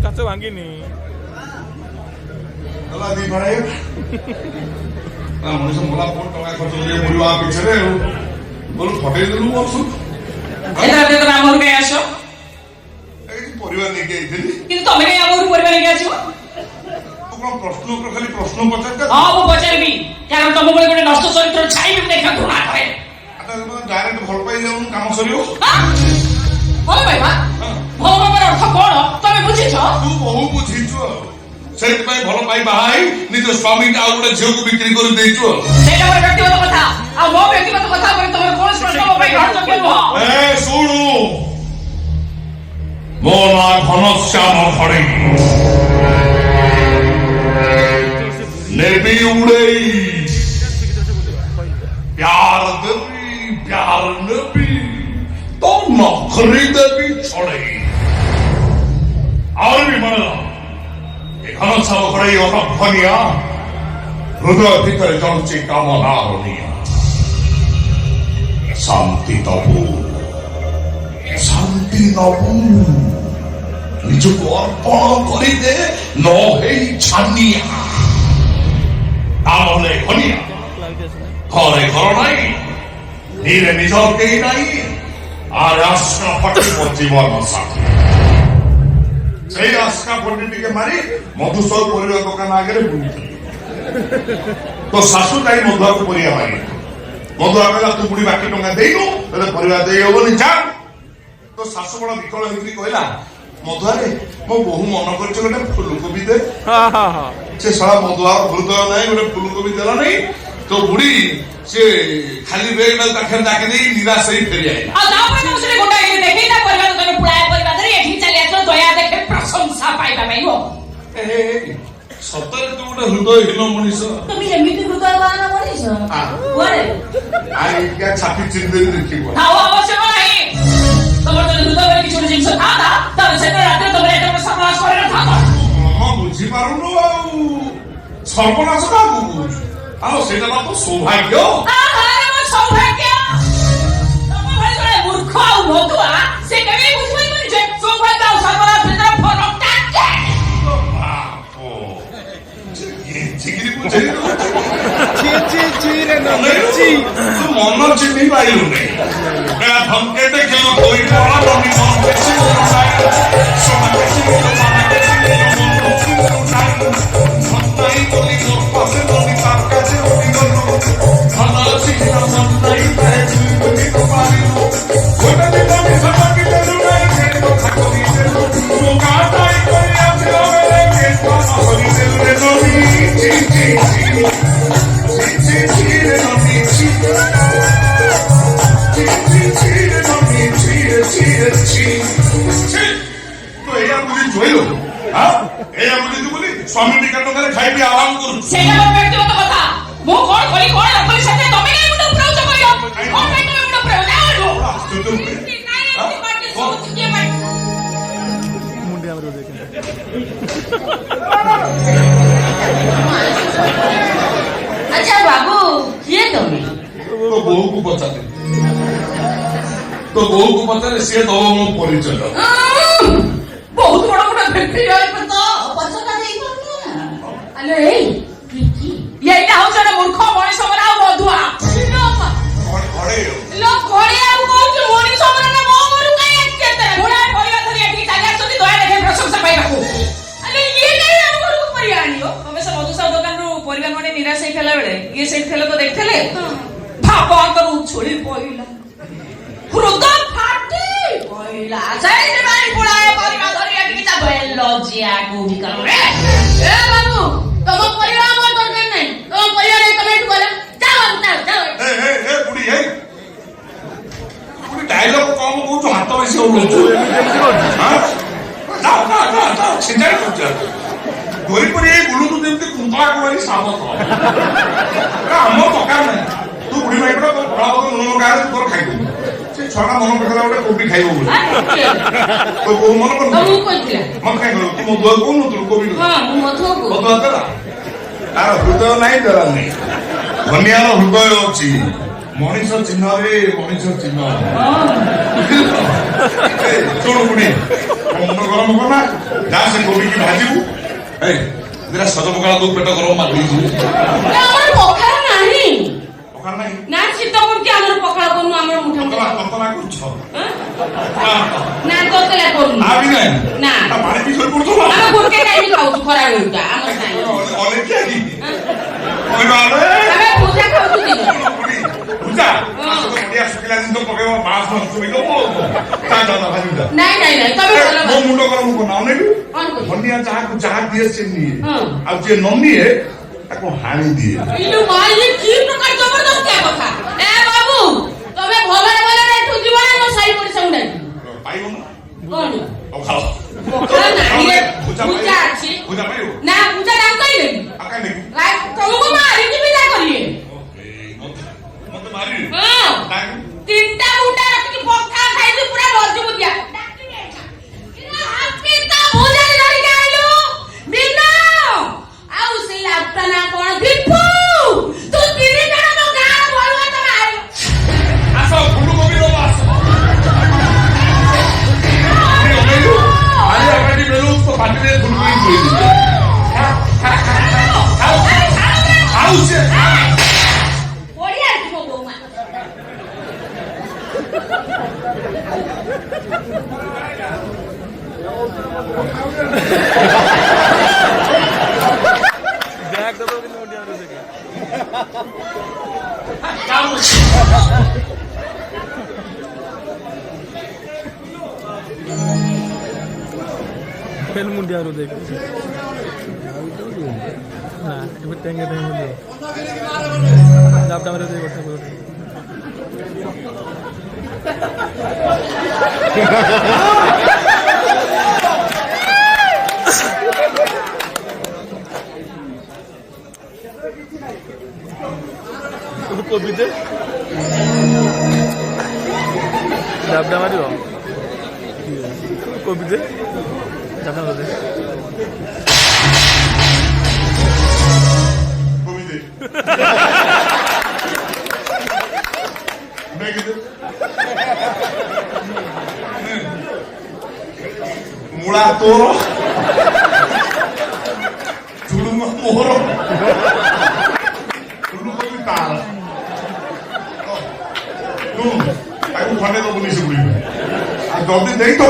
କାଚ ଭାଙ୍ଗିନି ମଣିଷ ମଲା କୋଟି ଟଙ୍କା ଖର୍ଚ୍ଚ କରି ବୁଲିବା ପିଛରେ ବୋଲ ଫଟେଇ ଦେଲୁ ବର୍ଷ ଆମର କାଇଁ ଆସ ପରିବାର ନେଇକି ଯାଇଥିଲି କିନ୍ତୁ ତମେ କାଇଁ ଆମର ପରିବାର ନେଇକି ଆସିବ ତୁ କଣ ପ୍ରଶ୍ନ ଉପରେ ଖାଲି ପ୍ରଶ୍ନ ପଚାରିଥା ହଁ ମୁଁ ପଚାରିବି କାରଣ ତମ ଭଳି ଗୋଟେ ନଷ୍ଟ ଚରିତ୍ର ଛାଇ ମୁଁ ଦେଖିବାକୁ ଘୃଣା କରେ ଡାଇରେକ୍ଟ ଭଲ ପାଇ ଯାଉନୁ କାମ ସରିବ ଭଲ ପାଇବା ଭଲ ପାଇବାର ଅର୍ଥ କଣ ତମେ ବୁଝିଛ ତୁ ବହୁ ବୁଝିଛୁ ଆଉ ସେଇଥିପାଇଁ ଭଲ ପାଇ ବାହା ହେଇ ନିଜ ସ୍ୱାମୀକି ଆଉ ଗୋଟେ ଝିଅକୁ ବିକ୍ରି କରି ଦେଇଛୁ ଆଉ ସେଇଟା ମୋର ବ୍ୟକ୍ତିଗତ କଥା ଆଉ ମୋ ବ୍ୟକ୍ତିଗତ କଥା ଉପରେ ତମର କୌଣସି ପ୍ରଶ୍ନ ମୋ ପାଇଁ ଗ୍ରହଣଯୋଗ୍ୟ ନୁହଁ ଶୁଣୁ ମୋ ନାଁ ଘନଶ୍ୟାମ ଘଡ଼େଇ ନେବି ଉଡ଼େଇ ପ୍ୟାର ନେବି ତ ନଖରି ଦେବି ଛଡ଼େଇ ଆହୁରି ବି ମନେ ଘନଶ୍ୟାମ ଘଡ଼େଇ ଅଲଭନିଆ ହୃଦୟ ଭିତରେ ଜଳୁଛି କାମନାର ନିଆଁ ଶାନ୍ତି ନବୁ ନିଜକୁ ଅର୍ପଣ କରିଦେ ନ ହେଇ ଛାନିଆ ତାହେଲେ ଘନିଆ ଘରେ ଘର ନାହିଁ ଧୀରେ ନିଜ କେହି ନାହିଁ আর আশকা পটিব জীবন সাথী সেই আশকা পটি টিকে মারি মধুসর পরিবা দোকান আগে বুঝিলি তো শাশু যাই মধুয়াকে পরিয়া মারি মধুয়া কহিলা তু বুড়ি বাকি টঙ্কা ଦେଇନୁ ତତେ ପରିବା ଦେଇ ହବନି ଯା তো শাশু বড় বিকଳ ହେଇକି କହିଲା ମଧୁଆରେ ମୋ ବୋହୁ ମନ କରିଛ ଗୋଟେ ଫୁଲକୋବି ଦେ ସେ ଶଳା ମଧୁଆ ହୃଦୟ ନାହିଁ ଗୋଟେ ଫୁଲକୋବି ଦେଲା ନାହିଁ তো বুড়ি সে খালি বেগ না তাকে ডাকে দেই নিরাশ হয়ে ফেরি আইলা আর তারপরে তো সেটা গোটা এনে দেখেই না পরিবার তোকে পুরায় পরিবার ধরে এଠି চালি আসলো দয়া দেখে প্রশংসা পাইবা পাইব সତରେ তো ଗୋଟେ হৃদয়হীন মଣିଷ তুমি এমনিতে হৃদয়বান মଣିଷ ওরে আই কে ছাতি চিন্তে দেখিব তাও অবশ্যই নাই তোমার যদি হৃদয়ের কিছু জিনিস থাকা তাহলে সেটা রাতে তোমার এটা সর্বনাশ করে না থাকো বুঝি পারুনো আর সর্বনাশ না বুঝ ଆଉ ସେଇଟା ତ ସୌଭାଗ୍ୟ ସୌଭାଗ୍ୟ ତମ ଭଳି ଜଣେ ମୂର୍ଖ ଆଉ ମଧୁଆ ସେ କେବେ ବୁଝିପାରିବନି ଯେ ସୌଭାଗ୍ୟ ଆଉ ସର୍ବନାଶ ଭିତରେ ଫରକଟା ମନ ଚିହ୍ନି ପାଇଲୁନି ଧମକେତେ ଖେଳ କହି ପଡା ରବି ସ୍ୱାମୀ ଟିକା ଟଙ୍କାରେ ଖାଇବି ଆରାମ କରୁ ସେଇଟା ମୋର ବ୍ୟକ୍ତିଗତ କଥା ମୁଁ କଣ କଲି କଣ ନ କଲି ସେଟା ତମେ କାଇଁ ମୁଣ୍ଡ ଉପରାଉଚ କରିବ କଣ ପାଇଁ ତମେ ମୁଣ୍ଡ ଉପରାଉଚ আচ্ছা বাবু কিଏ ତମେ ତୋ ବୋହୂକୁ ପଚାରେ ସିଏ ଦବ ମୋ ପରିଚୟ ବହୁତ ବଡ ବଡ ଫ୍ୟାକ୍ଟ୍ରି ରହିବ ତ ପଛଟା ଦେଇପାରୁନି ଆଲୋ ଏଇଟା ହଉଛି ଗୋଟେ ମୂର୍ଖ ମଣିଷ ମରା ଆଉ ମଧୁଆ ଘରେ ଆଉ କହୁଛୁ ମଣିଷ ମରା ନା ମୋ ମରୁ କାଇଁ କେତେ ଘୋଡ଼ା ପରିବା ଧରି ଏଠିକି ଚାଲି ଆସୁଛନ୍ତି ଦୟା ଦେଖେ ପ୍ରଶଂସା ପାଇବାକୁ ଆଲୋ ଇଏ କାଇଁ ଆମ ଘରକୁ ପରିବା ଆଣିବ ତମେ ସେ ମଧୁସାଉ ଦୋକାନରୁ ପରିବା ମଣି ନିରାଶ ହେଇ ଫେଲା ବେଳେ ଇଏ ସେଇଠି ଥିଲେ ତ ଦେଖିଥିଲେ ଭାବଙ୍କର ଉଛୁଳି ପଇଲା ହୃଦୟ ଫାଟି ପଇଲା ସେଇଠି ବାଣି ପଳାଏ ପରିବା ଧରି ଏଠିକି ଚାଲ ଲଜିଆ କୋଉଠି କରେ ଏ ବାବୁ ତମ ପରିବା ଆମର ଦରକାର ନାହିଁ ତମ ପରିବା ନାହିଁ ତମେ ଏଠୁ ଗଲ ଯାଅ ଯାଅ ଏ ବୁଢୀ ଡାଇଲଗ କମ କହୁଛୁ ହାତ ବେଶୀ ଉଡଉଛୁ ସିଞ୍ଚାଇ କରୁଛୁ ଧରି କରି ଏଇ ବୁଲୁଛୁ ଯେମିତି କୁନ୍ତଳା କୁମାରୀ ସାବତ ଆମ ଦରକାର ନାହିଁ ତୁ ବୁଢୀ ଭାଇ ପଡା ତୋ ଫଳ ଲୁଣ ଗାଁରେ ତୋର ଖାଇବୁ ସେ ଛୁଆଟା ମନ ପକେଇଲା ଗୋଟେ କୋବି ଖାଇବ ବୋଲି ତୋ ବୋଉ ମନ କରୁନୁ ମତେ କାଇଁ କହିଲୁ ତୁ ମୋ ଦୁଆ କହୁନଥିଲୁ କୋବି ମଧୁଆ ଦେଲା ତାର ହୃଦୟ ନାହିଁ ଦେଲା ନାହିଁ ଧନିଆର ହୃଦୟ ଅଛି ମଣିଷ ଚିହ୍ନରେ ମଣିଷ ଚିହ୍ନ ଶୁଣୁ ପୁଣି ମୁଣ୍ଡ ଗରମ କର ନା ଯା ସେ କୋବିକି ଭାଜିବୁ ଏଇ ଦିଟା ସଜ ପଖାଳ ଦଉ ପେଟ ଗରମ ମାରି ଦେଇଯିବୁ ଆମର ପଖାଳ ନାହିଁ ପଖାଳ ନାହିଁ ନା ଶୀତ କରୁଛି ଆମର ପଖାଳ କରୁନୁ ଆମର ମୁଠା ମୁଠା ତତଲା କରୁଛ ନା ତତଲା କରୁନୁ ବି ନାହିଁ ନା ପାଣି ବି ଶୋଇ ପଡୁଛ ଆମେ ଗୋଟେ ଟାଇମ ଖାଉଛୁ ଖରା ବେଳଟା ଆମର ନାହିଁ ଅଲେଖିଆ କି ଆମେ ପୂଜା ଖାଉଛୁ ଦିନ ପୂଜା ବଢିଆ ଶୁଖିଲା ଜିନିଷ ପକେଇବ ବାସ ଶୋଇଦବ ନାଇଁ ନାଇଁ ନାଇଁ ତମେ ଭଲ ମୋ ମୁଣ୍ଡ ଗରମ କରୁନା ଅନେଇଲୁ ଧନିଆ ଯାହାକୁ ଯାହା ଦିଏ ସେ ନିଏ ଆଉ ଯିଏ ନ ନିଏ ତାକୁ ହାଣି ଦିଏ ଇଲୁ ମା ଇଏ କି ପ୍ରକାର ଜବରଦସ୍ତିଆ କଥା ଏ ବାବୁ ତମେ ଭଲରେ ଭଲରେ ଏଠୁ ଯିବ ନା ମୋ ସାଇ ପଡ଼ିଶାକୁ ଡାକି ପାଇବ ନା କଣ ପଖାଳ ପଖାଳ ନାହିଁ ରେ ପୂଜା ଅଛି ପୂଜା ପାଇବ ନା ପୂଜା ତାଙ୍କୁ କହିଲେ ଆକା ନେବି ତମକୁ ମାରିକି ବିଦା କରିବେ ମତେ ମାରିବି ତିନିଟା ମୁଠା ରଖିକି ପଖାଳ ଖାଇଛୁ ପୁରା ମଜବୁତିଆ ଆଉ ସେଇ ଆପଟା ନା କଣ ଦୀପୁ ତୁ ତିନି ଜଣ ମୋ ଗାଁ ବଳୁଆ ତମେ ଆସ ଫୁଲକୋବି ର ଆସ ଆଜି ଆକାଟି ବେଲୁ ତ ପାଟିରେ ଫୁଲକୋବି ପୁରେଇ ଆଉ ସେ ବଢିଆ ଥିବ ବୋମା Pel mundi aru dekh. Na, ebi tenge mundi. Dab damre dekh korte bolu. Kobi de. Dab damre ho. Kobi de. Dab damre de. Kobi de. Megide. Mula toro. Tulunga moro. Tulunga tara. Aku khane to buni se buli. A jodi dei to